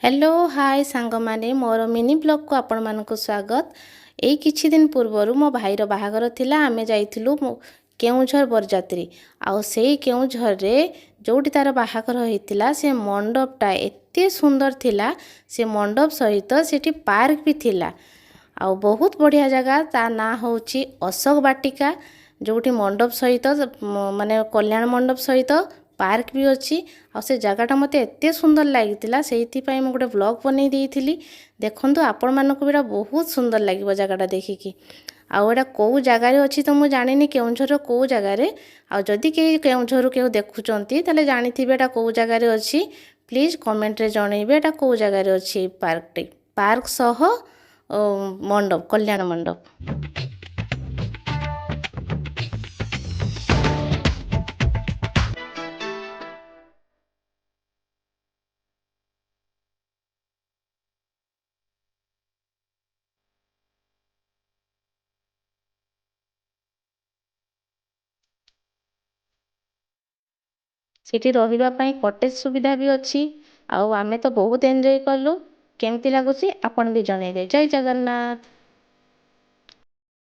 Hello hi सांगमाने मोर mini blog को आपण मानक स्वागत। एई किछि दिन पूर्वरु मो भाईर बाहागर थिला आमे जाइथिलु केउझर बरजात्री आउ सेई केउझर रे जोटी तार बाहागर होइतिला से मंडपटा एते सुंदर थिला। से मंडप सहित सेठी पार्क भी थिला आउ बहुत बढ़िया जगह ता ना होची अशोक वाटिका जोटी मंडप सहित माने कल्याण मंडप सहित पार्क भी अच्छी आ से जगटा मत एत सुंदर लगी से मैं गोटे ब्लॉग बनई देती देखूँ आपण मानक भी बहुत सुंदर लगे जगटा देखिकी आउटा कौ जगार अच्छी तो मुझे जानी केउझर कौ जगार आदि कहीं केउझर के देखुंत जानी थे कौ जगार अच्छी प्लीज कमेंट रे जनइबे कौ जगार अच्छी पार्क सह मंडप कल्याण मंडप। सेठी रहिबा पई कॉटेज सुविधा भी अच्छी आउ आमे तो बहुत एंजॉय कलु। केमती लागुसी आपण भी जणइबे। जय जगन्नाथ।